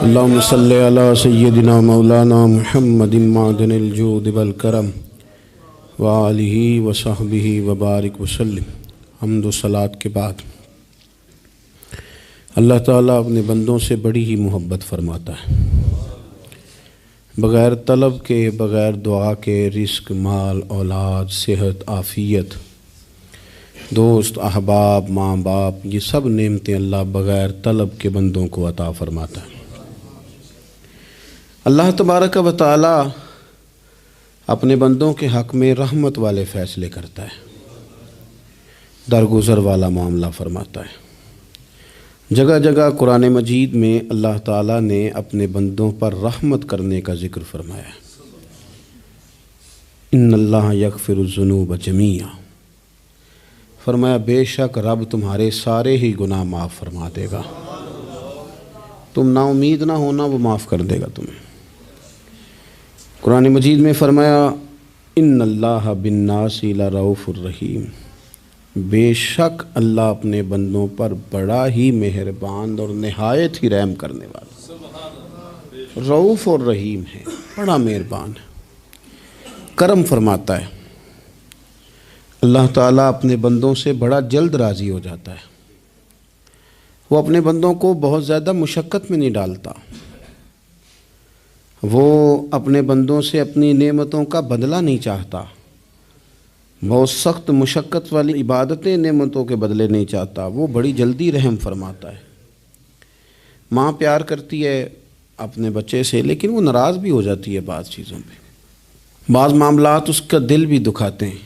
اللہم صلی علی سیدنا مولانا محمد معدن الجود والکرم وآلہ وصحبہ وبارک وسلم۔ حمد و صلاۃ کے بعد اللہ تعالیٰ اپنے بندوں سے بڑی ہی محبت فرماتا ہے۔ بغیر طلب کے، بغیر دعا کے رزق، مال، اولاد، صحت، عافیت، دوست، احباب، ماں باپ، یہ سب نعمتیں اللہ بغیر طلب کے بندوں کو عطا فرماتا ہے۔ اللہ تبارک و تعالی اپنے بندوں کے حق میں رحمت والے فیصلے کرتا ہے، درگزر والا معاملہ فرماتا ہے۔ جگہ جگہ قرآن مجید میں اللہ تعالیٰ نے اپنے بندوں پر رحمت کرنے کا ذکر فرمایا ہے۔ ان اللہ یغفر الذنوب جمیعا، فرمایا بے شک رب تمہارے سارے ہی گناہ معاف فرما دے گا، تم نا امید نہ ہونا، وہ معاف کر دے گا تمہیں۔ قرآن مجید میں فرمایا ان اللہ بالناس لرؤوف الرحیم، بے شک اللہ اپنے بندوں پر بڑا ہی مہربان اور نہایت ہی رحم کرنے والا، رؤوف اور رحیم ہے، بڑا مہربان ہے، کرم فرماتا ہے۔ اللہ تعالیٰ اپنے بندوں سے بڑا جلد راضی ہو جاتا ہے، وہ اپنے بندوں کو بہت زیادہ مشقت میں نہیں ڈالتا، وہ اپنے بندوں سے اپنی نعمتوں کا بدلہ نہیں چاہتا، بہت سخت مشقت والی عبادتیں نعمتوں کے بدلے نہیں چاہتا، وہ بڑی جلدی رحم فرماتا ہے۔ ماں پیار کرتی ہے اپنے بچے سے، لیکن وہ ناراض بھی ہو جاتی ہے بعض چیزوں پہ، بعض معاملات اس کا دل بھی دکھاتے ہیں،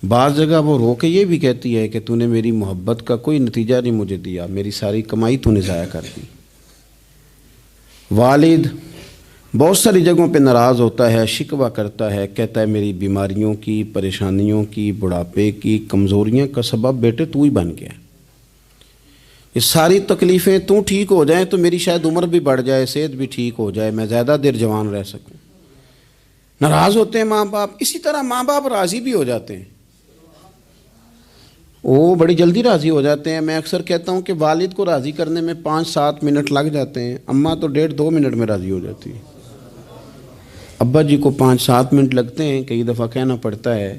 بعض جگہ وہ رو کے یہ بھی کہتی ہے کہ تو نے میری محبت کا کوئی نتیجہ نہیں مجھے دیا، میری ساری کمائی تو نے ضائع کر دی۔ والد بہت ساری جگہوں پہ ناراض ہوتا ہے، شکوہ کرتا ہے، کہتا ہے میری بیماریوں کی، پریشانیوں کی، بڑھاپے کی، کمزوریاں کا سبب بیٹے تو ہی بن گیا، یہ ساری تکلیفیں تو ٹھیک ہو جائیں تو میری شاید عمر بھی بڑھ جائے، صحت بھی ٹھیک ہو جائے، میں زیادہ دیر جوان رہ سکوں۔ ناراض ہوتے ہیں ماں باپ، اسی طرح ماں باپ راضی بھی ہو جاتے ہیں، وہ بڑی جلدی راضی ہو جاتے ہیں۔ میں اکثر کہتا ہوں کہ والد کو راضی کرنے میں 5-7 منٹ لگ جاتے ہیں، اماں تو 1.5-2 منٹ میں راضی ہو جاتی ہے۔ ابا جی کو 5-7 منٹ لگتے ہیں، کئی دفعہ کہنا پڑتا ہے،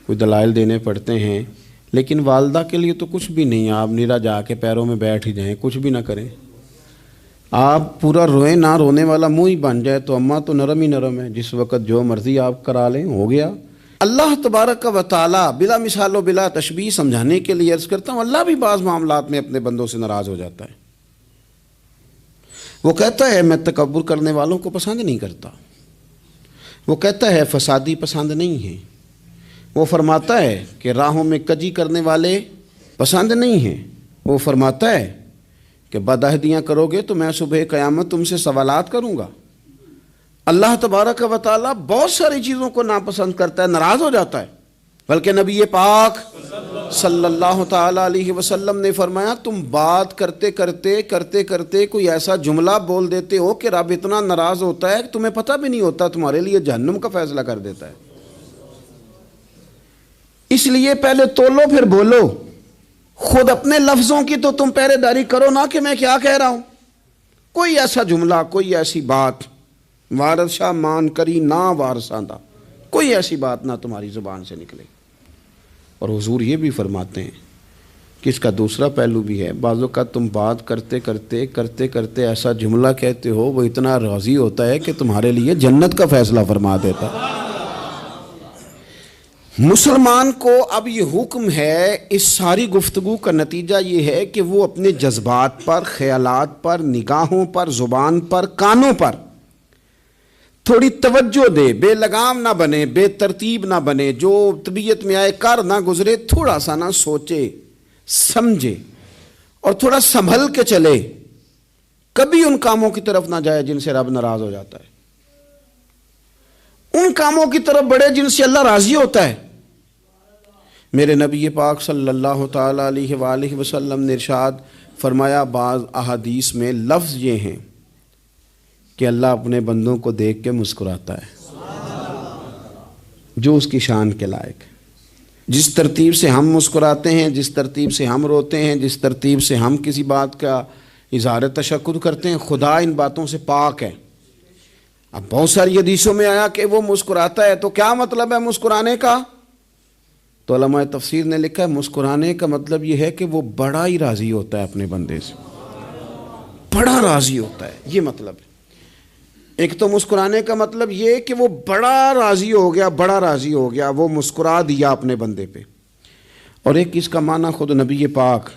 کوئی دلائل دینے پڑتے ہیں، لیکن والدہ کے لیے تو کچھ بھی نہیں، آپ نیرا جا کے پیروں میں بیٹھ ہی جائیں، کچھ بھی نہ کریں، آپ پورا روئیں نہ، رونے والا منہ ہی بن جائے تو اماں تو نرم ہی نرم ہے، جس وقت جو مرضی آپ کرا لیں ہو گیا۔ اللہ تبارک و تعالی بلا مثال و بلا تشبیہ سمجھانے کے لیے عرض کرتا ہوں، اللہ بھی بعض معاملات میں اپنے بندوں سے ناراض ہو جاتا ہے۔ وہ کہتا ہے میں تکبر کرنے والوں کو پسند نہیں کرتا، وہ کہتا ہے فسادی پسند نہیں ہیں، وہ فرماتا ہے کہ راہوں میں کجی کرنے والے پسند نہیں ہیں، وہ فرماتا ہے کہ بدعہدیاں کرو گے تو میں صبح قیامت تم سے سوالات کروں گا۔ اللہ تبارک و تعالیٰ بہت ساری چیزوں کو ناپسند کرتا ہے، ناراض ہو جاتا ہے، بلکہ نبی پاک صلی اللہ تعالیٰ علیہ وسلم نے فرمایا تم بات کرتے کرتے کوئی ایسا جملہ بول دیتے ہو کہ رب اتنا ناراض ہوتا ہے کہ تمہیں پتہ بھی نہیں ہوتا، تمہارے لیے جہنم کا فیصلہ کر دیتا ہے۔ اس لیے پہلے تولو پھر بولو، خود اپنے لفظوں کی تو تم پہرے داری کرو نا کہ میں کیا کہہ رہا ہوں۔ کوئی ایسا جملہ، کوئی ایسی بات وارث شاہ مان کری نہ وارثاں دا، کوئی ایسی بات نہ تمہاری زبان سے نکلے۔ اور حضور یہ بھی فرماتے ہیں کہ اس کا دوسرا پہلو بھی ہے، بعض اوقات تم بات کرتے ایسا جملہ کہتے ہو وہ اتنا راضی ہوتا ہے کہ تمہارے لیے جنت کا فیصلہ فرما دیتا ہے۔ مسلمان کو اب یہ حکم ہے، اس ساری گفتگو کا نتیجہ یہ ہے کہ وہ اپنے جذبات پر، خیالات پر، نگاہوں پر، زبان پر، کانوں پر تھوڑی توجہ دے، بے لگام نہ بنے، بے ترتیب نہ بنے، جو طبیعت میں آئے کر نہ گزرے، تھوڑا سا نہ سوچے سمجھے اور تھوڑا سنبھل کے چلے، کبھی ان کاموں کی طرف نہ جائے جن سے رب ناراض ہو جاتا ہے، ان کاموں کی طرف بڑھے جن سے اللہ راضی ہوتا ہے۔ میرے نبی پاک صلی اللہ تعالیٰ علیہ وآلہ وسلم نے ارشاد فرمایا، بعض احادیث میں لفظ یہ ہیں کہ اللہ اپنے بندوں کو دیکھ کے مسکراتا ہے، جو اس کی شان کے لائق ہے۔ جس ترتیب سے ہم مسکراتے ہیں، جس ترتیب سے ہم روتے ہیں، جس ترتیب سے ہم کسی بات کا اظہار تشکر کرتے ہیں، خدا ان باتوں سے پاک ہے۔ اب بہت ساری حدیثوں میں آیا کہ وہ مسکراتا ہے، تو کیا مطلب ہے مسکرانے کا؟ تو علماء تفسیر نے لکھا ہے مسکرانے کا مطلب یہ ہے کہ وہ بڑا ہی راضی ہوتا ہے اپنے بندے سے، بڑا راضی ہوتا ہے، یہ مطلب ہے۔ ایک تو مسکرانے کا مطلب یہ کہ وہ بڑا راضی ہو گیا، بڑا راضی ہو گیا، وہ مسکرا دیا اپنے بندے پہ۔ اور ایک اس کا معنی خود نبی پاک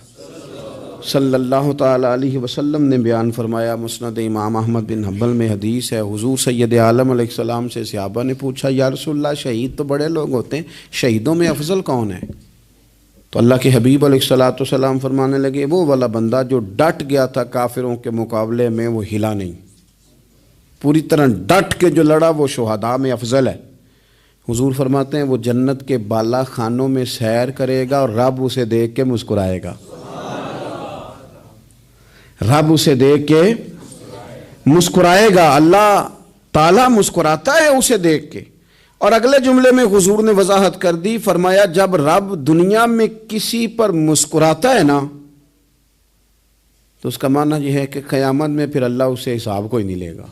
صلی اللہ تعالیٰ علیہ وسلم نے بیان فرمایا، مسند امام احمد بن حنبل میں حدیث ہے، حضور سید عالم علیہ السلام سے صحابہ نے پوچھا یا رسول اللہ شہید تو بڑے لوگ ہوتے ہیں، شہیدوں میں افضل کون ہے؟ تو اللہ کے حبیب علیہ السلام فرمانے لگے وہ والا بندہ جو ڈٹ گیا تھا کافروں کے مقابلے میں، وہ ہلا نہیں، پوری طرح ڈٹ کے جو لڑا وہ شہداء میں افضل ہے۔ حضور فرماتے ہیں وہ جنت کے بالا خانوں میں سیر کرے گا اور رب اسے دیکھ کے مسکرائے گا، رب اسے دیکھ کے مسکرائے گا، اللہ تعالیٰ مسکراتا ہے اسے دیکھ کے۔ اور اگلے جملے میں حضور نے وضاحت کر دی، فرمایا جب رب دنیا میں کسی پر مسکراتا ہے نا تو اس کا معنی یہ ہے کہ قیامت میں پھر اللہ اسے حساب کوئی نہیں لے گا۔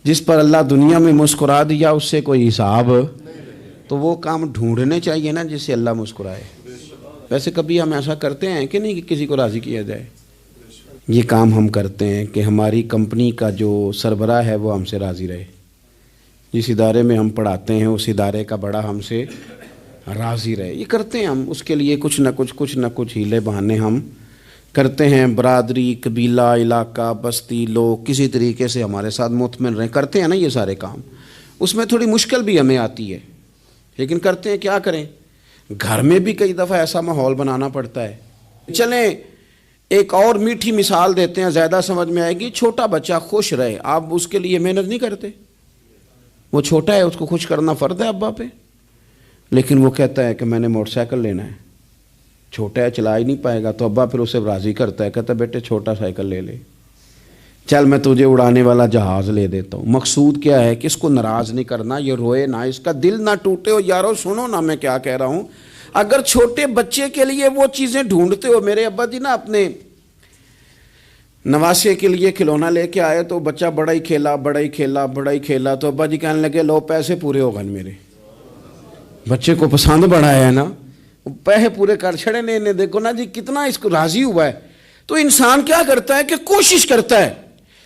جس پر اللہ دنیا میں مسکرا دیا اس سے کوئی حساب، تو وہ کام ڈھونڈنے چاہیے نا جس سے اللہ مسکرائے۔ ویسے کبھی ہم ایسا کرتے ہیں کہ نہیں کہ کسی کو راضی کیا جائے؟ یہ کام ہم کرتے ہیں کہ ہماری کمپنی کا جو سربراہ ہے وہ ہم سے راضی رہے، جس ادارے میں ہم پڑھاتے ہیں اس ادارے کا بڑا ہم سے راضی رہے، یہ کرتے ہیں ہم۔ اس کے لیے کچھ نہ کچھ ہیلے بہانے ہم کرتے ہیں، برادری، قبیلہ، علاقہ، بستی، لوگ کسی طریقے سے ہمارے ساتھ مطمئن رہیں، کرتے ہیں نا یہ سارے کام۔ اس میں تھوڑی مشکل بھی ہمیں آتی ہے لیکن کرتے ہیں، کیا کریں؟ گھر میں بھی کئی دفعہ ایسا ماحول بنانا پڑتا ہے۔ چلیں ایک اور میٹھی مثال دیتے ہیں، زیادہ سمجھ میں آئے گی۔ چھوٹا بچہ خوش رہے، آپ اس کے لیے محنت نہیں کرتے؟ وہ چھوٹا ہے، اس کو خوش کرنا فرض ہے ابا پہ، لیکن وہ کہتا ہے کہ میں نے موٹر سائیکل لینا ہے، چھوٹا ہے چلا ہی نہیں پائے گا، تو ابا پھر اسے راضی کرتا ہے، کہتا ہے بیٹے چھوٹا سائیکل لے لے، چل میں تجھے اڑانے والا جہاز لے دیتا ہوں۔ مقصود کیا ہے کہ اس کو ناراض نہیں کرنا، یہ روئے نہ، اس کا دل نہ ٹوٹے ہو۔ یارو سنو نا میں کیا کہہ رہا ہوں، اگر چھوٹے بچے کے لیے وہ چیزیں ڈھونڈتے ہو، میرے ابا جی نا اپنے نواسے کے لیے کھلونا لے کے آئے تو بچہ بڑا ہی کھیلا، تو ابا جی کہنے لگے لو پیسے پورے ہو گئے، میرے بچے کو پسند بڑا ہے نا، پیسے پورے کر چھڑے نے، دیکھو نا جی کتنا اس کو راضی ہوا ہے۔ تو انسان کیا کرتا ہے کہ کوشش کرتا ہے،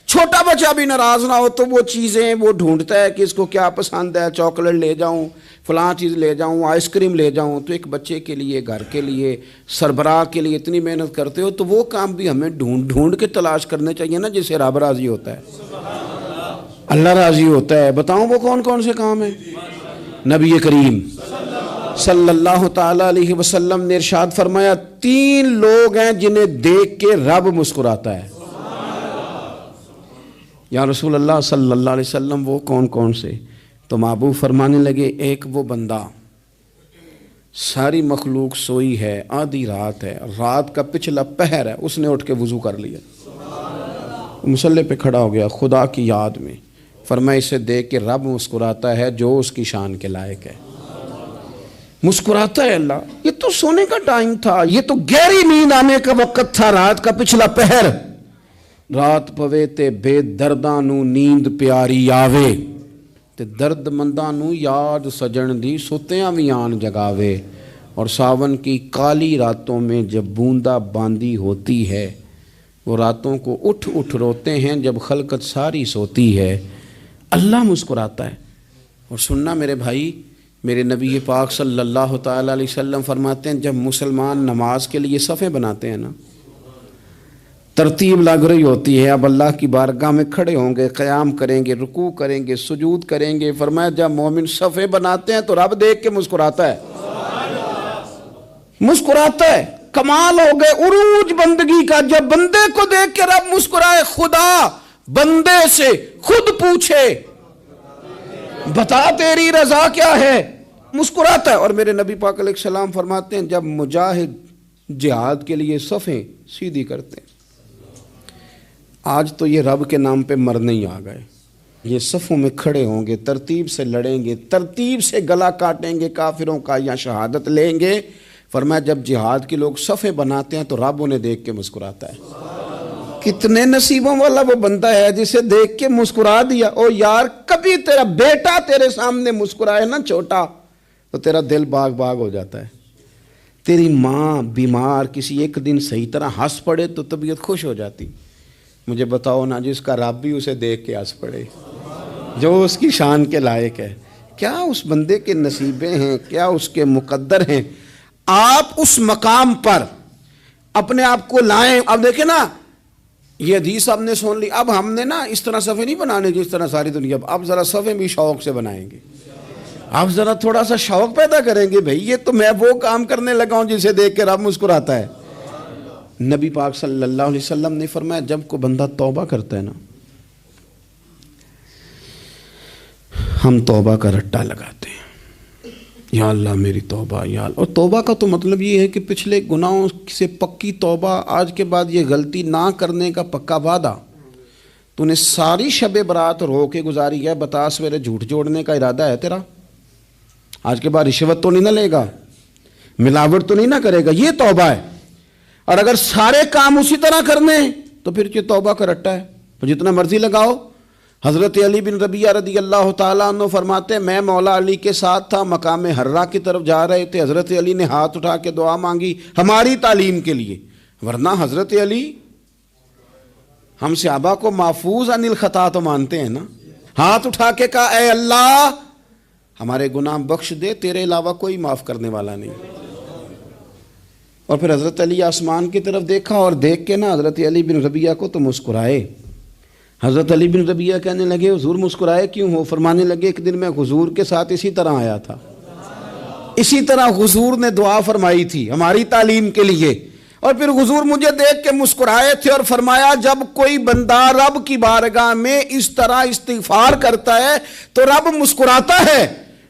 چھوٹا بچہ بھی ناراض نہ ہو تو وہ چیزیں وہ ڈھونڈتا ہے کہ اس کو کیا پسند ہے، چاکلیٹ لے جاؤں، فلاں چیز لے جاؤں، آئس کریم لے جاؤں۔ تو ایک بچے کے لیے، گھر کے لیے، سربراہ کے لیے اتنی محنت کرتے ہو، تو وہ کام بھی ہمیں ڈھونڈ کے تلاش کرنے چاہیے نا جس سے رب راضی ہوتا ہے، اللہ راضی ہوتا ہے۔ بتاؤں وہ کون سے کام ہیں؟ نبی کریم صلی اللہ تعالیٰ علیہ وسلم نے ارشاد فرمایا 3 لوگ ہیں جنہیں دیکھ کے رب مسکراتا ہے۔ یا رسول اللہ صلی اللہ علیہ وسلم وہ کون سے؟ تو محبوب فرمانے لگے ایک وہ بندہ ساری مخلوق سوئی ہے، آدھی رات ہے، رات کا پچھلا پہر ہے، اس نے اٹھ کے وضو کر لیا، مصلی پہ کھڑا ہو گیا خدا کی یاد میں، فرمایا اسے دیکھ کے رب مسکراتا ہے جو اس کی شان کے لائق ہے، مسکراتا ہے اللہ۔ یہ تو سونے کا ٹائم تھا، یہ تو گہری نیند آنے کا وقت تھا، رات کا پچھلا پہر، رات پوے تے بے درداں نو نیند پیاری آوے، تے درد منداں نو یاد سجن دی ستیاں وی آن جگاوے، اور ساون کی کالی راتوں میں جب بوندا باندی ہوتی ہے، وہ راتوں کو اٹھ روتے ہیں جب خلقت ساری سوتی ہے، اللہ مسکراتا ہے۔ اور سننا میرے بھائی، میرے نبی پاک صلی اللہ تعالیٰ علیہ وسلم فرماتے ہیں جب مسلمان نماز کے لیے صفیں بناتے ہیں نا، ترتیب لگ رہی ہوتی ہے، اب اللہ کی بارگاہ میں کھڑے ہوں گے، قیام کریں گے، رکوع کریں گے، سجود کریں گے، فرمایا جب مومن صفیں بناتے ہیں تو رب دیکھ کے مسکراتا ہے، مسکراتا ہے۔ کمال ہو گئے عروج بندگی کا، جب بندے کو دیکھ کے رب مسکرائے، خدا بندے سے خود پوچھے بتا تیری رضا کیا ہے، مسکراتا ہے۔ اور میرے نبی پاک علیہ السلام فرماتے ہیں جب مجاہد جہاد کے لیے صفیں سیدھی کرتے ہیں، آج تو یہ رب کے نام پہ مرنے ہی آ گئے، یہ صفوں میں کھڑے ہوں گے، ترتیب سے لڑیں گے، ترتیب سے گلا کاٹیں گے کافروں کا یا شہادت لیں گے، فرمایا جب جہاد کے لوگ صفیں بناتے ہیں تو رب انہیں دیکھ کے مسکراتا ہے۔ کتنے نصیبوں والا وہ بندہ ہے جسے دیکھ کے مسکرا دیا۔ او یار کبھی تیرا بیٹا تیرے سامنے مسکرائے نا چھوٹا تو تیرا دل باغ باغ ہو جاتا ہے۔ تیری ماں بیمار کسی ایک دن صحیح طرح ہنس پڑے تو طبیعت خوش ہو جاتی۔ مجھے بتاؤ نا جس کا رب بھی اسے دیکھ کے ہنس پڑے، جو اس کی شان کے لائق ہے، کیا اس بندے کے نصیبیں ہیں، کیا اس کے مقدر ہیں۔ آپ اس مقام پر اپنے آپ کو لائیں۔ اب دیکھیں نا یہ حدیث آپ نے سن لی، اب ہم نے نا اس طرح صفحے نہیں بنانے جس طرح ساری دنیا، اب ذرا صفحے بھی شوق سے بنائیں گے۔ آپ ذرا تھوڑا سا شوق پیدا کریں گے، بھئی یہ تو میں وہ کام کرنے لگا ہوں جسے دیکھ کے رب مسکراتا ہے۔ نبی پاک صلی اللہ علیہ وسلم نے فرمایا جب کوئی بندہ توبہ کرتا ہے نا، ہم توبہ کا رٹا لگاتے ہیں، یا اللہ میری توبہ یا اللہ۔ اور توبہ کا تو مطلب یہ ہے کہ پچھلے گناہوں سے پکی توبہ، آج کے بعد یہ غلطی نہ کرنے کا پکا وعدہ۔ تو نے ساری شب برات رو کے گزاری ہے، بتا سویرے جھوٹ جوڑنے کا ارادہ ہے تیرا؟ آج کے بعد رشوت تو نہیں نہ لے گا، ملاوٹ تو نہیں نہ کرے گا، یہ توبہ ہے۔ اور اگر سارے کام اسی طرح کرنے تو پھر یہ توبہ کا رٹا ہے، تو جتنا مرضی لگاؤ۔ حضرت علی بن ربیعہ رضی اللہ تعالیٰ عنہ فرماتے ہیں میں مولا علی کے ساتھ تھا، مقام حرہ کی طرف جا رہے تھے، حضرت علی نے ہاتھ اٹھا کے دعا مانگی ہماری تعلیم کے لیے، ورنہ حضرت علی ہم صحابہ کو محفوظ عن الخطا تو مانتے ہیں نا۔ ہاتھ اٹھا کے کہا اے اللہ ہمارے گناہ بخش دے، تیرے علاوہ کوئی معاف کرنے والا نہیں۔ اور پھر حضرت علی آسمان کی طرف دیکھا اور دیکھ کے نا حضرت علی بن ربیعہ کو تو مسکرائے۔ حضرت علی بن ربیعہ کہنے لگے حضور مسکرائے کیوں ہو؟ فرمانے لگے ایک دن میں حضور کے ساتھ اسی طرح آیا تھا، اسی طرح حضور نے دعا فرمائی تھی ہماری تعلیم کے لیے، اور پھر حضور مجھے دیکھ کے مسکرائے تھے اور فرمایا جب کوئی بندہ رب کی بارگاہ میں اس طرح استغفار کرتا ہے تو رب مسکراتا ہے،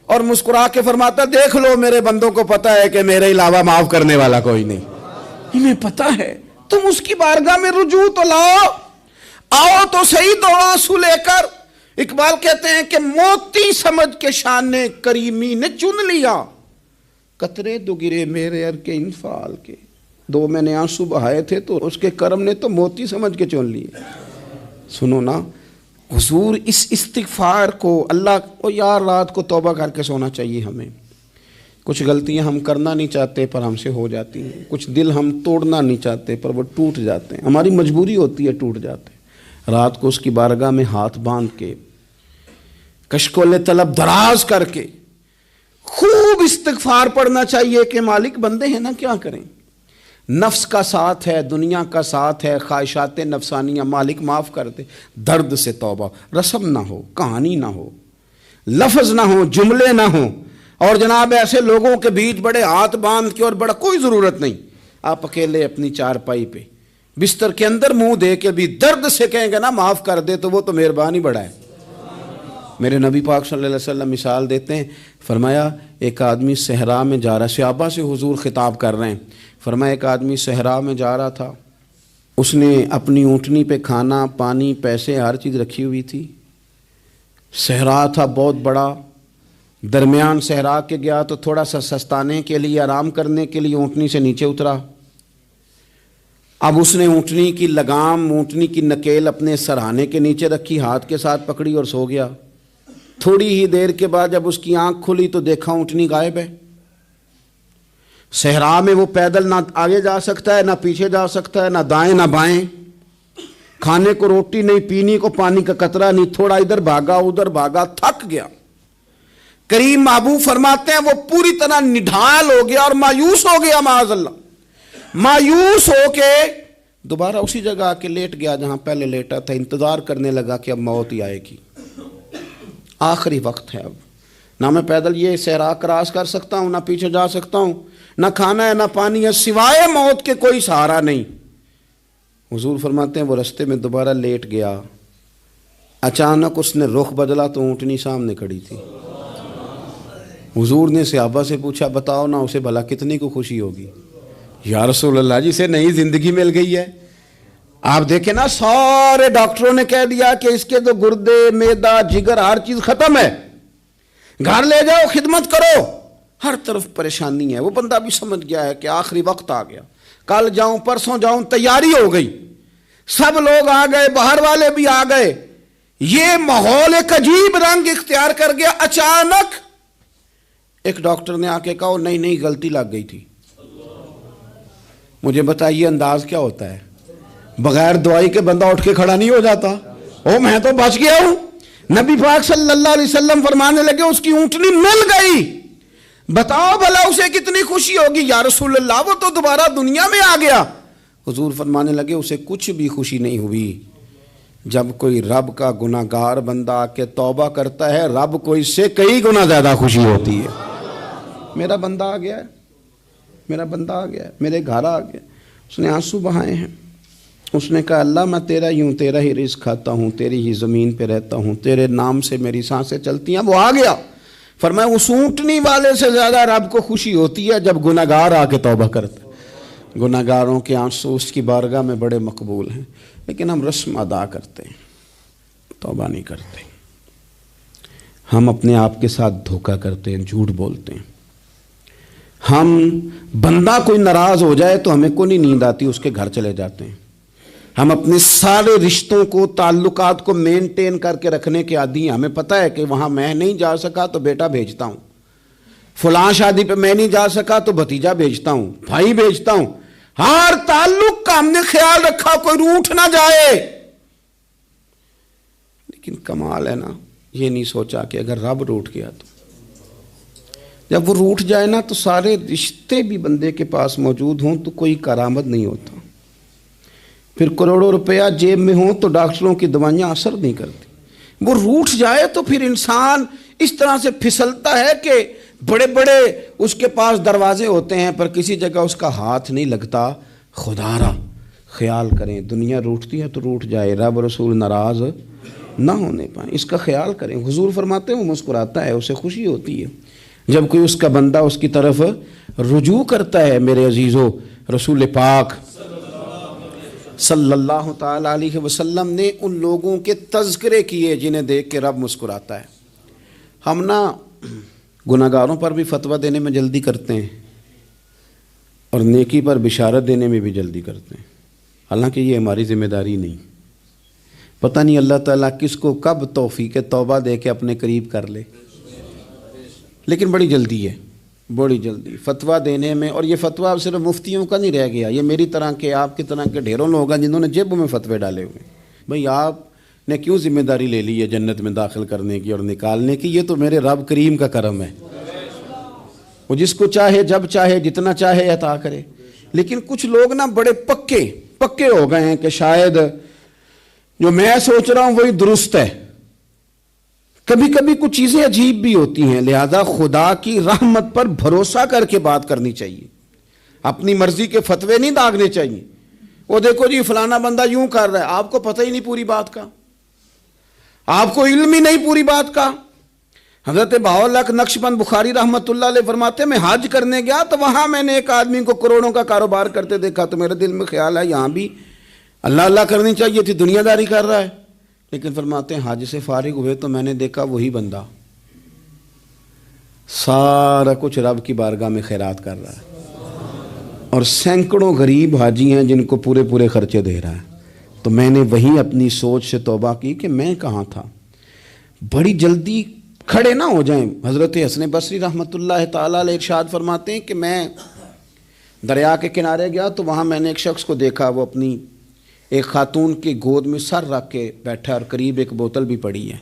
اور مسکرا کے فرماتا دیکھ لو میرے بندوں کو پتا ہے کہ میرے علاوہ معاف کرنے والا کوئی نہیں، انہیں پتا ہے، تم اس کی بارگاہ میں رجوع تو لاؤ، آؤ تو صحیح دو آنسو لے کر۔ اقبال کہتے ہیں کہ موتی سمجھ کے شان کریمی نے چن لیا، قطرے دو گرے میرے ار کے انفال کے، دو میں نے آنسو بہائے تھے تو اس کے کرم نے تو موتی سمجھ کے چن لیے۔ سنو نا حضور اس استغفار کو اللہ کو یار رات کو توبہ کر کے سونا چاہیے ہمیں۔ کچھ غلطیاں ہم کرنا نہیں چاہتے پر ہم سے ہو جاتی ہیں، کچھ دل ہم توڑنا نہیں چاہتے پر وہ ٹوٹ جاتے ہیں، ہماری مجبوری ہوتی ہے ٹوٹ جاتے ہیں۔ رات کو اس کی بارگاہ میں ہاتھ باندھ کے کشکول طلب دراز کر کے خوب استغفار پڑھنا چاہیے کہ مالک بندے ہیں نا کیا کریں، نفس کا ساتھ ہے، دنیا کا ساتھ ہے، خواہشات نفسانیہ، مالک معاف کر دے۔ درد سے توبہ، رسم نہ ہو، کہانی نہ ہو، لفظ نہ ہو، جملے نہ ہوں، اور جناب ایسے لوگوں کے بیچ بڑے ہاتھ باندھ کے اور بڑا کوئی ضرورت نہیں، آپ اکیلے اپنی چارپائی پہ بستر کے اندر منہ دے کے بھی درد سے کہیں گے نا معاف کر دے تو وہ تو مہربانی بڑا ہے۔ میرے نبی پاک صلی اللہ علیہ وسلم مثال دیتے ہیں، فرمایا ایک آدمی صحرا میں جا رہا، صحابہ سے حضور خطاب کر رہے ہیں، فرمایا ایک آدمی صحرا میں جا رہا تھا، اس نے اپنی اونٹنی پہ کھانا پانی پیسے ہر چیز رکھی ہوئی تھی، صحرا تھا بہت بڑا، درمیان صحرا کے گیا تو تھوڑا سا سستانے کے لیے آرام کرنے کے لیے اونٹنی سے نیچے اترا، اب اس نے اونٹنی کی لگام اونٹنی کی نکیل اپنے سرہانے کے نیچے رکھی، ہاتھ کے ساتھ پکڑی اور سو گیا۔ تھوڑی ہی دیر کے بعد جب اس کی آنکھ کھلی تو دیکھا اونٹنی غائب ہے۔ صحرا میں وہ پیدل نہ آگے جا سکتا ہے نہ پیچھے جا سکتا ہے، نہ دائیں نہ بائیں، کھانے کو روٹی نہیں، پینے کو پانی کا قطرہ نہیں، تھوڑا ادھر بھاگا ادھر بھاگا، تھک گیا۔ کریم محبوب فرماتے ہیں وہ پوری طرح نڈھال ہو گیا اور مایوس ہو گیا، معاذ اللہ، مایوس ہو کے دوبارہ اسی جگہ آ کے لیٹ گیا جہاں پہلے لیٹا تھا، انتظار کرنے لگا کہ اب موت ہی آئے گی، آخری وقت ہے، اب نہ میں پیدل یہ صحرا کراس کر سکتا ہوں، نہ پیچھے جا سکتا ہوں، نہ کھانا ہے نہ پانی ہے، سوائے موت کے کوئی سہارا نہیں۔ حضور فرماتے ہیں وہ رستے میں دوبارہ لیٹ گیا، اچانک اس نے رخ بدلا تو اونٹنی سامنے کھڑی تھی۔ حضور نے صحابہ سے پوچھا بتاؤ نا اسے بھلا کتنے کو خوشی ہوگی؟ یا رسول اللہ جی سے نئی زندگی مل گئی ہے۔ آپ دیکھیں نا سارے ڈاکٹروں نے کہہ دیا کہ اس کے تو گردے معدہ جگر ہر چیز ختم ہے، گھر لے جاؤ خدمت کرو، ہر طرف پریشانی ہے. وہ بندہ بھی سمجھ گیا ہے کہ آخری وقت آ گیا, کل جاؤں پرسوں جاؤں, تیاری ہو گئی, سب لوگ آ گئے, باہر والے بھی آ گئے, یہ ماحول ایک عجیب رنگ اختیار کر گیا. اچانک ایک ڈاکٹر نے آ کے کہا نہیں غلطی لگ گئی تھی. مجھے بتائیے انداز کیا ہوتا ہے؟ بغیر دوائی کے بندہ اٹھ کے کھڑا نہیں ہو جاتا. او میں تو بچ گیا ہوں. نبی پاک صلی اللہ علیہ وسلم فرمانے لگے اس کی اونٹنی مل گئی. بتاؤ بھلا اسے کتنی خوشی ہوگی. یا رسول اللہ وہ تو دوبارہ دنیا میں آ گیا. حضور فرمانے لگے اسے کچھ بھی خوشی نہیں ہوئی. جب کوئی رب کا گناہگار بندہ آ کے توبہ کرتا ہے, رب کو اس سے کئی گنا زیادہ خوشی ہوتی ہے. میرا بندہ آ گیا ہے, میرا بندہ آ گیا ہے, میرے گھر آ گیا. اس نے آنسو بہائے ہیں. اس نے کہا اللہ میں تیرا ہی ہوں, تیرا ہی رزق کھاتا ہوں, تیری ہی زمین پہ رہتا ہوں, تیرے نام سے میری سانسیں چلتی ہیں. وہ آ گیا. فرمایا اس اونٹنی والے سے زیادہ رب کو خوشی ہوتی ہے جب گناہگار آ کے توبہ کرتا ہے. گناہگاروں کے آنسو اس کی بارگاہ میں بڑے مقبول ہیں, لیکن ہم رسم ادا کرتے ہیں, توبہ نہیں کرتے. ہم اپنے آپ کے ساتھ دھوکہ کرتے ہیں, جھوٹ بولتے ہیں. ہم بندہ کوئی ناراض ہو جائے تو ہمیں کو نہیں نیند آتی, اس کے گھر چلے جاتے ہیں. ہم اپنے سارے رشتوں کو, تعلقات کو مینٹین کر کے رکھنے کے عادی ہیں. ہمیں پتہ ہے کہ وہاں میں نہیں جا سکا تو بیٹا بھیجتا ہوں, فلاں شادی پہ میں نہیں جا سکا تو بھتیجا بھیجتا ہوں, بھائی بھیجتا ہوں. ہر تعلق کا ہم نے خیال رکھا کوئی روٹھ نہ جائے. لیکن کمال ہے نا, یہ نہیں سوچا کہ اگر رب روٹھ گیا تو جب وہ روٹھ جائے نا تو سارے رشتے بھی بندے کے پاس موجود ہوں تو کوئی کارآمد نہیں ہوتا. پھر کروڑوں روپیہ جیب میں ہوں تو ڈاکٹروں کی دوائیاں اثر نہیں کرتی. وہ روٹھ جائے تو پھر انسان اس طرح سے پھسلتا ہے کہ بڑے بڑے اس کے پاس دروازے ہوتے ہیں پر کسی جگہ اس کا ہاتھ نہیں لگتا. خدا را خیال کریں, دنیا روٹتی ہے تو روٹھ جائے, رب رسول ناراض نہ ہونے پائیں, اس کا خیال کریں. حضور فرماتے ہیں وہ مسکراتا ہے, اسے خوشی ہوتی ہے جب کوئی اس کا بندہ اس کی طرف رجوع کرتا ہے. میرے عزیزو, رسول پاک صلی اللہ تعالی علیہ وسلم نے ان لوگوں کے تذکرے کیے جنہیں دیکھ کے رب مسکراتا ہے. ہم نا گناہگاروں پر بھی فتویٰ دینے میں جلدی کرتے ہیں اور نیکی پر بشارت دینے میں بھی جلدی کرتے ہیں, حالانکہ یہ ہماری ذمہ داری نہیں. پتہ نہیں اللہ تعالیٰ کس کو کب توفیق توبہ دے کے اپنے قریب کر لے, لیکن بڑی جلدی ہے, بڑی جلدی فتویٰ دینے میں. اور یہ فتویٰ اب صرف مفتیوں کا نہیں رہ گیا, یہ میری طرح کے, آپ کی طرح کے ڈھیروں لوگ ہیں جنہوں نے جیبوں میں فتوے ڈالے ہوئے. بھئی آپ نے کیوں ذمہ داری لے لی ہے جنت میں داخل کرنے کی اور نکالنے کی؟ یہ تو میرے رب کریم کا کرم ہے, وہ جس کو چاہے جب چاہے جتنا چاہے عطا کرے. لیکن کچھ لوگ نا بڑے پکے ہو گئے ہیں کہ شاید جو میں سوچ رہا ہوں وہی درست ہے. کبھی کبھی کچھ چیزیں عجیب بھی ہوتی ہیں, لہذا خدا کی رحمت پر بھروسہ کر کے بات کرنی چاہیے. اپنی مرضی کے فتوے نہیں داغنے چاہیے. وہ دیکھو جی فلانا بندہ یوں کر رہا ہے, آپ کو پتہ ہی نہیں پوری بات کا, آپ کو علم ہی نہیں پوری بات کا. حضرت بہاءاللہ نقشبند بخاری رحمۃ اللہ علیہ فرماتے ہیں میں حج کرنے گیا تو وہاں میں نے ایک آدمی کو کروڑوں کا کاروبار کرتے دیکھا تو میرے دل میں خیال ہے یہاں بھی اللہ اللہ کرنی چاہیے تھی, دنیا داری کر رہا ہے. لیکن فرماتے ہیں حج سے فارغ ہوئے تو میں نے دیکھا وہی بندہ سارا کچھ رب کی بارگاہ میں خیرات کر رہا ہے اور سینکڑوں غریب حاجی ہیں جن کو پورے خرچے دے رہا ہے. تو میں نے وہی اپنی سوچ سے توبہ کی کہ میں کہاں تھا. بڑی جلدی کھڑے نہ ہو جائیں. حضرت حسن بصری رحمۃ اللہ تعالیٰ علیہ ارشاد فرماتے ہیں کہ میں دریا کے کنارے گیا تو وہاں میں نے ایک شخص کو دیکھا, وہ اپنی ایک خاتون کی گود میں سر رکھ کے بیٹھا اور قریب ایک بوتل بھی پڑی ہے.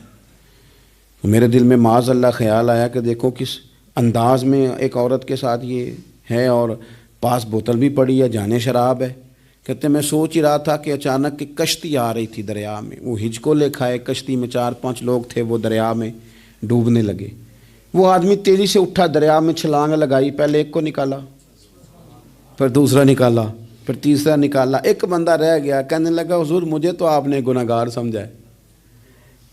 میرے دل میں معاذ اللہ خیال آیا کہ دیکھو کس انداز میں ایک عورت کے ساتھ یہ ہے اور پاس بوتل بھی پڑی ہے, جانے شراب ہے. کہتے میں سوچ ہی رہا تھا کہ اچانک کی کشتی آ رہی تھی دریا میں, وہ ہجکو لے کھائے, کشتی میں 4-5 لوگ تھے, وہ دریا میں ڈوبنے لگے. وہ آدمی تیزی سے اٹھا, دریا میں چھلانگ لگائی, پہلے ایک کو نکالا, پھر دوسرا نکالا, پھر تیسرا نکالا. ایک بندہ رہ گیا, کہنے لگا حضور مجھے تو آپ نے گناہگار سمجھا ہے,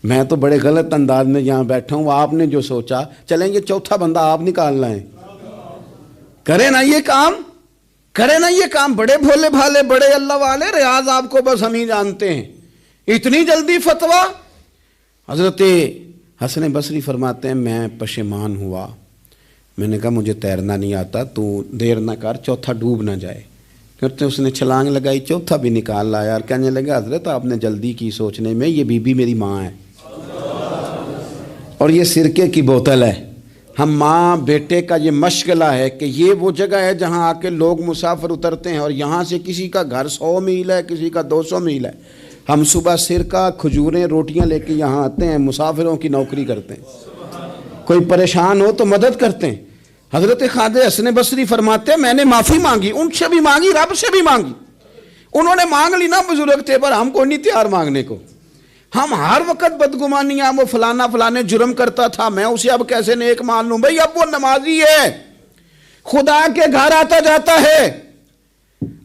میں تو بڑے غلط انداز میں یہاں بیٹھا ہوں, آپ نے جو سوچا چلیں یہ چوتھا بندہ آپ نکالنا ہے. کرے نا یہ کام, کرے نا یہ کام. بڑے بھولے بھالے بڑے اللہ والے, ریاض آپ کو بس ہم ہی جانتے ہیں. اتنی جلدی فتویٰ. حضرت حسن بصری فرماتے ہیں میں پشیمان ہوا, میں نے کہا مجھے تیرنا نہیں آتا، تو دیر نہ کر، چوتھا ڈوب نہ جائے۔ کرتے اس نے چھلانگ لگائی، چوتھا بھی نکال لایا اور کہنے لگا حضرت آپ نے جلدی کی سوچنے میں، یہ بی بی میری ماں ہے اور یہ سرکے کی بوتل ہے۔ ہم ماں بیٹے کا یہ مشغلہ ہے کہ یہ وہ جگہ ہے جہاں آ کے لوگ مسافر اترتے ہیں، اور یہاں سے کسی کا گھر 100 میل ہے، کسی کا 200 میل ہے، ہم صبح سرکہ کھجوریں روٹیاں لے کے یہاں آتے ہیں، مسافروں کی نوکری کرتے ہیں، کوئی پریشان ہو تو مدد کرتے ہیں۔ حضرت خواجہ حسن بصری فرماتے ہیں میں نے معافی مانگی، ان سے بھی مانگی، رب سے بھی مانگی، انہوں نے مانگ لی نا بزرگ تھے، پر ہم کو نہیں تیار مانگنے کو۔ ہم ہر وقت بدگمانیاں، وہ فلانا فلانے جرم کرتا تھا، میں اسے اب کیسے نیک مان لوں؟ بھئی اب وہ نمازی ہے، خدا کے گھر آتا جاتا ہے،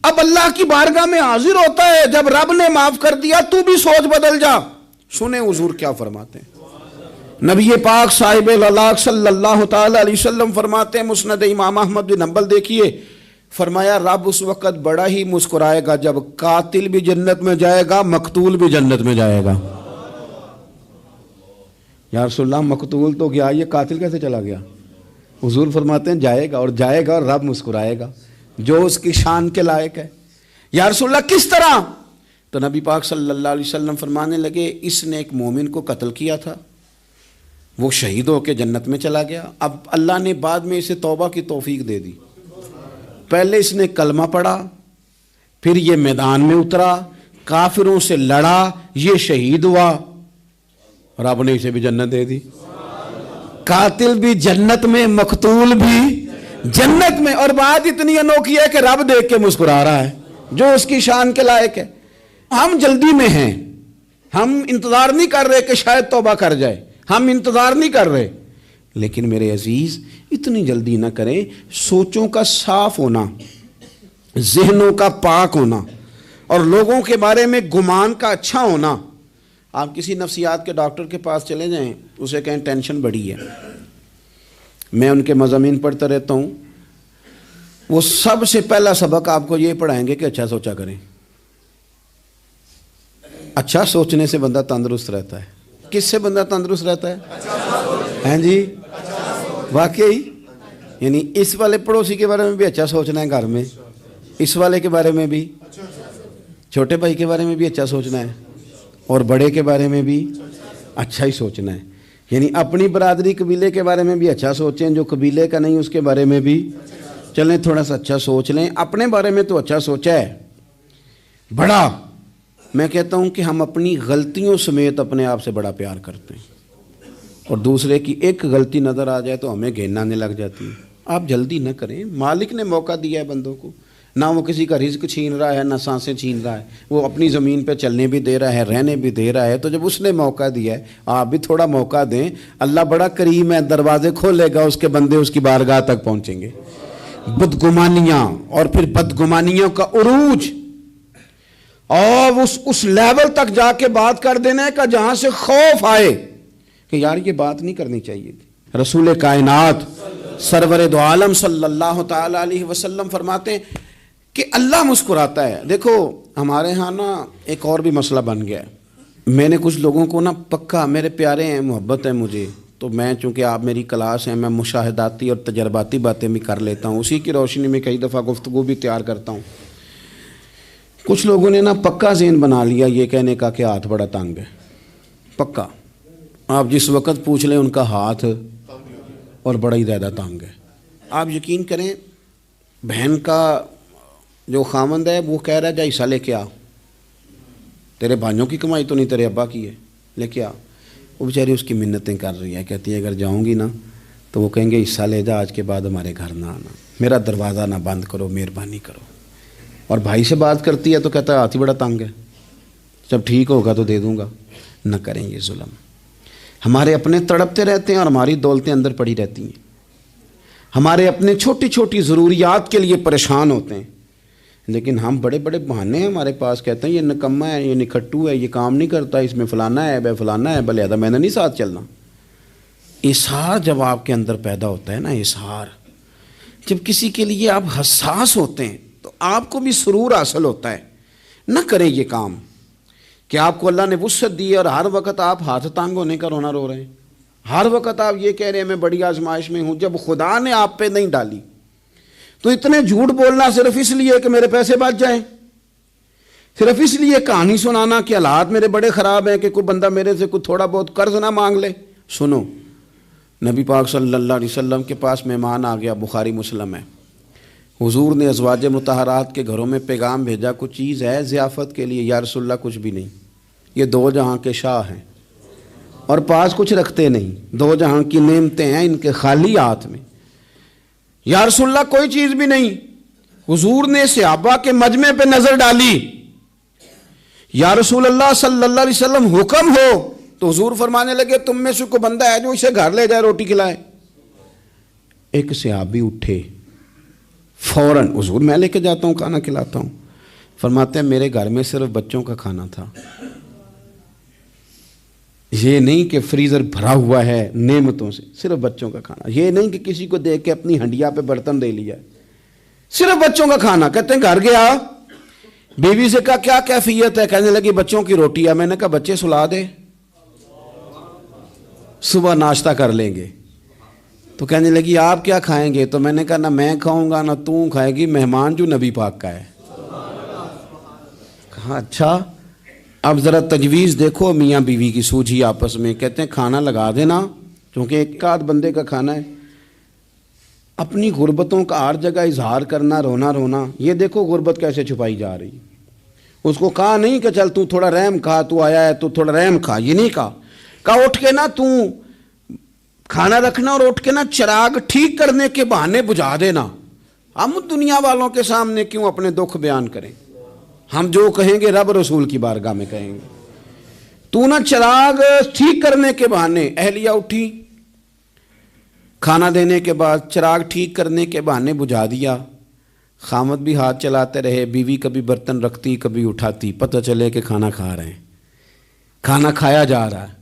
اب اللہ کی بارگاہ میں حاضر ہوتا ہے، جب رب نے معاف کر دیا تو بھی سوچ بدل جا۔ سنیں حضور کیا فرماتے ہیں، نبی پاک صاحب الاخلاق صلی اللہ تعالی علیہ وسلم فرماتے ہیں، مسند امام احمد بن حنبل دیکھیے، فرمایا رب اس وقت بڑا ہی مسکرائے گا جب قاتل بھی جنت میں جائے گا، مقتول بھی جنت میں جائے گا۔ یا رسول اللہ مقتول تو گیا، یہ قاتل کیسے چلا گیا؟ حضور فرماتے ہیں جائے گا، اور جائے گا اور رب مسکرائے گا، جو اس کی شان کے لائق ہے۔ یا رسول اللہ کس طرح؟ تو نبی پاک صلی اللہ علیہ وسلم فرمانے لگے اس نے ایک مومن کو قتل کیا تھا، وہ شہید ہو کے جنت میں چلا گیا، اب اللہ نے بعد میں اسے توبہ کی توفیق دے دی۔ پہلے اس نے کلمہ پڑھا، پھر یہ میدان میں اترا، کافروں سے لڑا، یہ شہید ہوا، رب نے اسے بھی جنت دے دی۔ قاتل بھی جنت میں، مقتول بھی جنت میں، اور بات اتنی انوکھی ہے کہ رب دیکھ کے مسکرا رہا ہے، جو اس کی شان کے لائق ہے۔ ہم جلدی میں ہیں، ہم انتظار نہیں کر رہے کہ شاید توبہ کر جائے، ہم انتظار نہیں کر رہے، لیکن میرے عزیز اتنی جلدی نہ کریں۔ سوچوں کا صاف ہونا، ذہنوں کا پاک ہونا، اور لوگوں کے بارے میں گمان کا اچھا ہونا۔ آپ کسی نفسیات کے ڈاکٹر کے پاس چلے جائیں، اسے کہیں ٹینشن بڑی ہے، میں ان کے مضامین پڑھتا رہتا ہوں، وہ سب سے پہلا سبق آپ کو یہ پڑھائیں گے کہ اچھا سوچا کریں۔ اچھا سوچنے سے بندہ تندرست رہتا ہے۔ کس سے بندہ تندرست رہتا ہے؟ ہیں جی واقعی، یعنی اس والے پڑوسی کے بارے میں بھی اچھا سوچنا ہے، گھر میں اس والے کے بارے میں بھی، چھوٹے بھائی کے بارے میں بھی اچھا سوچنا ہے، اور بڑے کے بارے میں بھی اچھا ہی سوچنا ہے۔ یعنی اپنی برادری قبیلے کے بارے میں بھی اچھا سوچیں، جو قبیلے کا نہیں اس کے بارے میں بھی چلیں تھوڑا سا اچھا سوچ لیں۔ اپنے بارے میں تو اچھا سوچا ہے بڑا، میں کہتا ہوں کہ ہم اپنی غلطیوں سمیت اپنے آپ سے بڑا پیار کرتے ہیں، اور دوسرے کی ایک غلطی نظر آ جائے تو ہمیں گھن آنے لگ جاتی ہے۔ آپ جلدی نہ کریں، مالک نے موقع دیا ہے بندوں کو، نہ وہ کسی کا رزق چھین رہا ہے، نہ سانسیں چھین رہا ہے، وہ اپنی زمین پہ چلنے بھی دے رہا ہے، رہنے بھی دے رہا ہے، تو جب اس نے موقع دیا ہے آپ بھی تھوڑا موقع دیں۔ اللہ بڑا کریم ہے، دروازے کھولے گا، اس کے بندے اس کی بارگاہ تک پہنچیں گے۔ بدگمانیاں اور پھر بدگمانیوں کا عروج، اور اس لیول تک جا کے بات کر دینا کا جہاں سے خوف آئے کہ یار یہ بات نہیں کرنی چاہیے تھی۔ رسول کائنات سرور دو عالم صلی اللہ تعالی علیہ وسلم فرماتے ہیں کہ اللہ مسکراتا ہے۔ دیکھو ہمارے ہاں نا ایک اور بھی مسئلہ بن گیا ہے، میں نے کچھ لوگوں کو نا پکا، میرے پیارے ہیں، محبت ہے مجھے، تو میں چونکہ آپ میری کلاس ہیں، میں مشاہداتی اور تجرباتی باتیں بھی کر لیتا ہوں، اسی کی روشنی میں کئی دفعہ گفتگو بھی تیار کرتا ہوں۔ کچھ لوگوں نے نا پکا ذہن بنا لیا یہ کہنے کا کہ ہاتھ بڑا تنگ ہے، پکا، آپ جس وقت پوچھ لیں ان کا ہاتھ اور بڑا ہی زیادہ تنگ ہے۔ آپ یقین کریں، بہن کا جو خامند ہے وہ کہہ رہا ہے جا حصہ لے کے آ، تیرے بھائیوں کی کمائی تو نہیں، تیرے ابا کی ہے، لے کے آ۔ وہ بیچاری اس کی منتیں کر رہی ہے، کہتی ہے اگر جاؤں گی نا تو وہ کہیں گے حصہ لے جا، آج کے بعد ہمارے گھر نہ آنا، میرا دروازہ نہ بند کرو، مہربانی کرو۔ اور بھائی سے بات کرتی ہے تو کہتا ہے ہاتھ ہی بڑا تنگ ہے، جب ٹھیک ہوگا تو دے دوں گا۔ نہ کریں یہ ظلم، ہمارے اپنے تڑپتے رہتے ہیں اور ہماری دولتیں اندر پڑی رہتی ہیں، ہمارے اپنے چھوٹی چھوٹی ضروریات کے لیے پریشان ہوتے ہیں، لیکن ہم بڑے بڑے بہانے ہیں ہمارے پاس، کہتے ہیں یہ نکما ہے، یہ نکھٹو ہے، یہ کام نہیں کرتا، اس میں فلانا ہے، بے فلانا ہے، بلے میں نے نہیں ساتھ چلنا۔ اظہار جب آپ کے اندر پیدا ہوتا ہے نا، اظہار جب کسی کے لیے آپ حساس ہوتے ہیں تو آپ کو بھی سرور حاصل ہوتا ہے۔ نہ کریں یہ کام کہ آپ کو اللہ نے وسعت دی ہے اور ہر وقت آپ ہاتھ تانگ ہونے کا رونا رو رہے ہیں، ہر وقت آپ یہ کہہ رہے ہیں میں بڑی آزمائش میں ہوں، جب خدا نے آپ پہ نہیں ڈالی تو اتنے جھوٹ بولنا صرف اس لیے کہ میرے پیسے بچ جائیں، صرف اس لیے کہانی سنانا کہ حالات میرے بڑے خراب ہیں کہ کوئی بندہ میرے سے کوئی تھوڑا بہت قرض نہ مانگ لے۔ سنو، نبی پاک صلی اللہ علیہ وسلم کے پاس مہمان آ گیا، بخاری مسلم ہے، حضور نے ازواج مطہرات کے گھروں میں پیغام بھیجا کچھ چیز ہے ضیافت کے لیے؟ یا رسول اللہ کچھ بھی نہیں، یہ دو جہاں کے شاہ ہیں اور پاس کچھ رکھتے نہیں، دو جہاں کی نعمتیں ہیں ان کے خالی ہاتھ میں۔ یا رسول اللہ کوئی چیز بھی نہیں۔ حضور نے صحابہ کے مجمع پہ نظر ڈالی، یا رسول اللہ صلی اللہ علیہ وسلم حکم ہو، تو حضور فرمانے لگے تم میں سے کوئی بندہ ہے جو اسے گھر لے جائے روٹی کھلائے؟ ایک صحابی اٹھے فوراً، حضور میں لے کے جاتا ہوں کھانا کھلاتا ہوں۔ فرماتے ہیں میرے گھر میں صرف بچوں کا کھانا تھا، یہ نہیں کہ فریزر بھرا ہوا ہے نعمتوں سے، صرف بچوں کا کھانا، یہ نہیں کہ کسی کو دیکھ کے اپنی ہنڈیا پہ برتن دے لیا، صرف بچوں کا کھانا۔ کہتے ہیں گھر گیا، بیوی سے کہا کیا کیفیت ہے؟ کہنے لگی بچوں کی روٹی ہے۔ میں نے کہا بچے سلا دے، صبح ناشتہ کر لیں گے۔ تو کہنے لگی آپ کیا کھائیں گے؟ تو میں نے کہا نہ میں کھاؤں گا نہ تو کھائے گی، مہمان جو نبی پاک کا ہے۔ کہا اچھا، اب ذرا تجویز دیکھو میاں بیوی کی سوجھی آپس میں۔ کہتے ہیں کھانا لگا دینا، کیونکہ ایک آدھ بندے کا کھانا ہے۔ اپنی غربتوں کا ہر جگہ اظہار کرنا، رونا رونا، یہ دیکھو غربت کیسے چھپائی جا رہی۔ اس کو کہا نہیں کہ چل تو تھوڑا رحم کھا، تو آیا ہے تو تھوڑا رحم کھا، یہ نہیں کہا۔ کہا اٹھ کے نا تو کھانا رکھنا اور اٹھ کے نا چراغ ٹھیک کرنے کے بہانے بجھا دینا۔ ہم دنیا والوں کے سامنے کیوں اپنے دکھ بیان کریں؟ ہم جو کہیں گے رب رسول کی بارگاہ میں کہیں گے۔ تو نا چراغ ٹھیک کرنے کے بہانے، اہلیہ اٹھی، کھانا دینے کے بعد چراغ ٹھیک کرنے کے بہانے بجھا دیا۔ خامد بھی ہاتھ چلاتے رہے، بیوی کبھی برتن رکھتی کبھی اٹھاتی، پتہ چلے کہ کھانا کھا رہے ہیں، کھانا کھایا جا رہا ہے۔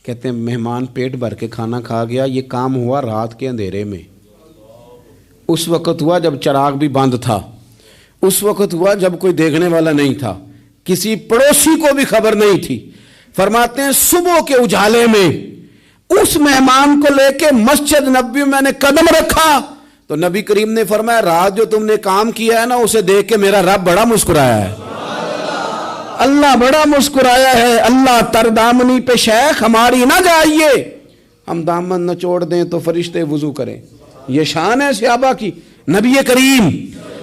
کہتے ہیں مہمان پیٹ بھر کے کھانا کھا گیا۔ یہ کام ہوا رات کے اندھیرے میں، اس وقت ہوا جب چراغ بھی بند تھا، اس وقت ہوا جب کوئی دیکھنے والا نہیں تھا، کسی پڑوسی کو بھی خبر نہیں تھی۔ فرماتے ہیں صبح کے اجالے میں اس مہمان کو لے کے مسجد نبوی میں نے قدم رکھا تو نبی کریم نے فرمایا رات جو تم نے کام کیا ہے نا اسے دیکھ کے میرا رب بڑا مسکرایا ہے، اللہ بڑا مسکرایا ہے۔ اللہ تر دامنی پہ شیخ ہماری نہ جائیے، ہم دامن نہ چھوڑ دیں تو فرشتے وضو کریں۔ یہ شان ہے صحابہ کی۔ نبی کریم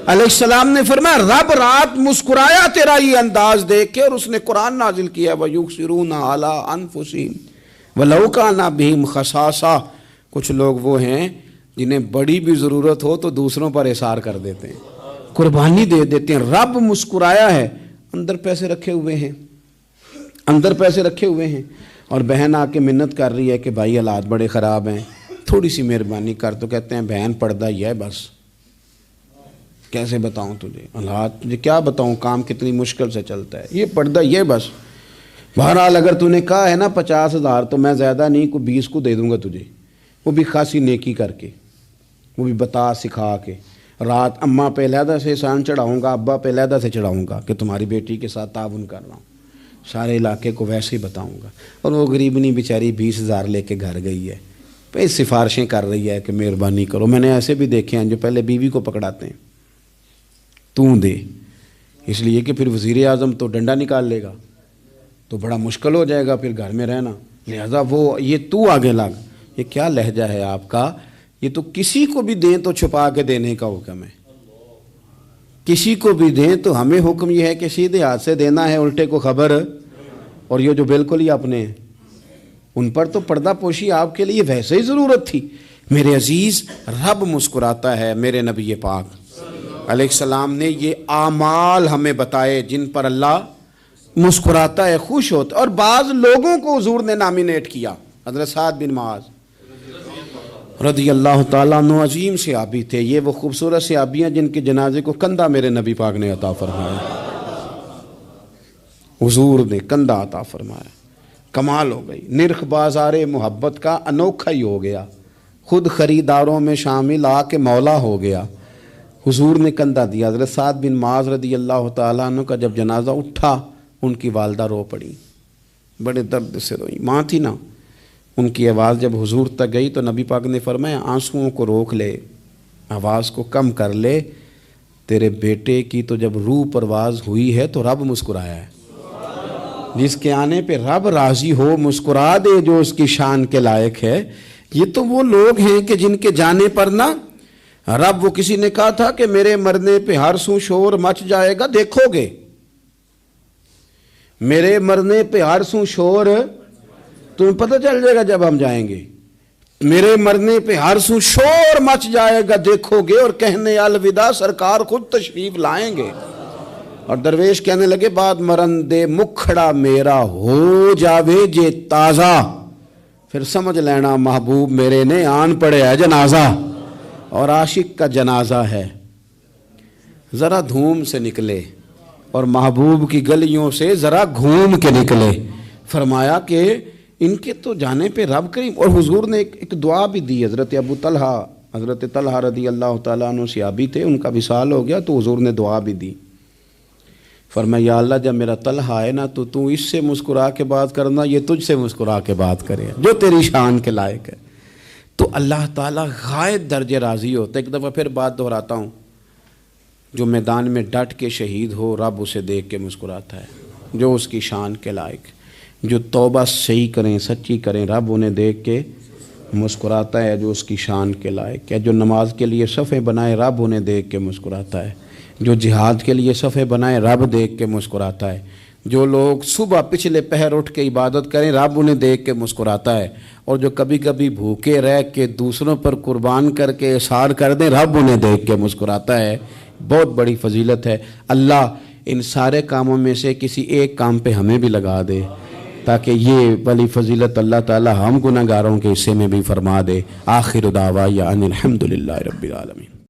علیہ السلام نے فرمایا رب رات مسکرایا تیرا یہ انداز دیکھ کے، اور اس نے قرآن نازل کیا وَيُؤْثِرُونَ عَلَىٰ أَنفُسِهِمْ وَلَوْ كَانَ بِهِمْ خَصَاصَةٌ۔ کچھ لوگ وہ ہیں جنہیں بڑی بھی ضرورت ہو تو دوسروں پر احسار کر دیتے ہیں، قربانی دے دیتے ہیں۔ رب مسکرایا ہے، اندر پیسے رکھے ہوئے ہیں، اندر پیسے رکھے ہوئے ہیں، اور بہن آ کے منت کر رہی ہے کہ بھائی حالات بڑے خراب ہیں، تھوڑی سی مہربانی کر۔ تو کہتے ہیں بہن پردہ ہی ہے بس، کیسے بتاؤں تجھے حالات، تجھے کیا بتاؤں کام کتنی مشکل سے چلتا ہے، یہ پردہ یہ بس۔ بہرحال اگر تو نے کہا ہے نا 50,000 تو میں زیادہ نہیں کوئی 20 کو دے دوں گا تجھے، وہ بھی خاصی نیکی کر کے، وہ بھی بتا سکھا کے۔ رات اماں پہ علیحدہ سے احسان چڑھاؤں گا، ابا پہ علیحدہ سے چڑھاؤں گا کہ تمہاری بیٹی کے ساتھ تعاون کر رہا ہوں، سارے علاقے کو ویسے ہی بتاؤں گا۔ اور وہ غریبنی بیچاری 20,000 لے کے گھر گئی ہے، پہ سفارشیں کر رہی ہے کہ مہربانی کرو۔ میں نے ایسے بھی دیکھے ہیں جو پہلے بیوی کو پکڑاتے ہیں تو دے، اس لیے کہ پھر وزیر اعظم تو ڈنڈا نکال لے گا تو بڑا مشکل ہو جائے گا پھر گھر میں رہنا، لہذا وہ یہ تو آگے لگ۔ یہ کیا لہجہ ہے آپ کا؟ یہ تو کسی کو بھی دیں تو چھپا کے دینے کا حکم ہے، کسی کو بھی دیں تو ہمیں حکم یہ ہے کہ سیدھے ہاتھ سے دینا ہے، الٹے کو خبر۔ اور یہ جو بالکل ہی اپنے ہیں ان پر تو پردہ پوشی آپ کے لیے ویسے ہی ضرورت تھی۔ میرے عزیز، رب مسکراتا ہے۔ میرے نبی پاک علیہ السلام نے یہ اعمال ہمیں بتائے جن پر اللہ مسکراتا ہے، خوش ہوتا ہے۔ اور بعض لوگوں کو حضور نے نامینیٹ کیا، حضرت سعد بن معاذ رضی اللہ تعالیٰ عنہ عظیم صحابی تھے۔ یہ وہ خوبصورت صحابیاں جن کے جنازے کو کندھا میرے نبی پاک نے عطا فرمایا، حضور نے کندھا عطا فرمایا۔ کمال ہو گئی، نرخ بازار محبت کا انوکھا ہی ہو گیا، خود خریداروں میں شامل آ کے مولا ہو گیا۔ حضور نے کندھا دیا۔ حضرت سعد بن معاذ رضی اللہ تعالیٰ عنہ کا جب جنازہ اٹھا، ان کی والدہ رو پڑی، بڑے درد سے روئی، ماں تھی نا، ان کی آواز جب حضور تک گئی تو نبی پاک نے فرمایا آنسوؤں کو روک لے، آواز کو کم کر لے، تیرے بیٹے کی تو جب روح پرواز ہوئی ہے تو رب مسکرایا ہے، جس کے آنے پہ رب راضی ہو مسکرا دے جو اس کی شان کے لائق ہے۔ یہ تو وہ لوگ ہیں کہ جن کے جانے پر نا رب، وہ کسی نے کہا تھا کہ میرے مرنے پہ ہر سو شور مچ جائے گا، دیکھو گے میرے مرنے پہ ہر سو شور تمہیں پتہ چل جائے گا جب ہم جائیں گے، میرے مرنے پہ ہر سو شور مچ جائے گا دیکھو گے، اور کہنے الوداع سرکار خود تشریف لائیں گے۔ اور درویش کہنے لگے بعد مرندے مکھڑا میرا ہو جاوے جے تازہ، پھر سمجھ لینا محبوب میرے نے آن پڑے ہے جنازہ، اور عاشق کا جنازہ ہے۔ ذرا دھوم سے نکلے اور محبوب کی گلیوں سے ذرا گھوم کے نکلے۔ فرمایا کہ ان کے تو جانے پہ رب کریم، اور حضور نے ایک دعا بھی دی۔ حضرت طلحہ رضی اللہ تعالیٰ عنہ صحابی تھے، ان کا وصال ہو گیا تو حضور نے دعا بھی دی۔ فرمایا یا اللہ جب میرا طلحہ ہے نا تو اس سے مسکرا کے بات کرنا، یہ تجھ سے مسکرا کے بات کرے جو تیری شان کے لائق ہے۔ تو اللہ تعالیٰ غائب درجے راضی ہوتا ہے۔ ایک دفعہ پھر بات دہراتا ہوں، جو میدان میں ڈٹ کے شہید ہو رب اسے دیکھ کے مسکراتا ہے جو اس کی شان کے لائق، جو توبہ صحیح کریں سچی کریں رب انہیں دیکھ کے مسکراتا ہے جو اس کی شان کے لائق ہے، جو نماز کے لیے صفیں بنائے رب انہیں دیکھ کے مسکراتا ہے، جو جہاد کے لیے صفیں بنائے رب دیکھ کے مسکراتا ہے، جو لوگ صبح پچھلے پہر اٹھ کے عبادت کریں رب انہیں دیکھ کے مسکراتا ہے، اور جو کبھی کبھی بھوکے رہ کے دوسروں پر قربان کر کے احسان کر دیں رب انہیں دیکھ کے مسکراتا ہے۔ بہت بڑی فضیلت ہے۔ اللہ ان سارے کاموں میں سے کسی ایک کام پہ ہمیں بھی لگا دے تاکہ یہ بڑی فضیلت اللہ تعالی ہم گناہگاروں کے حصے میں بھی فرما دے۔ آخر دعوانا ان الحمد للہ رب العالمین۔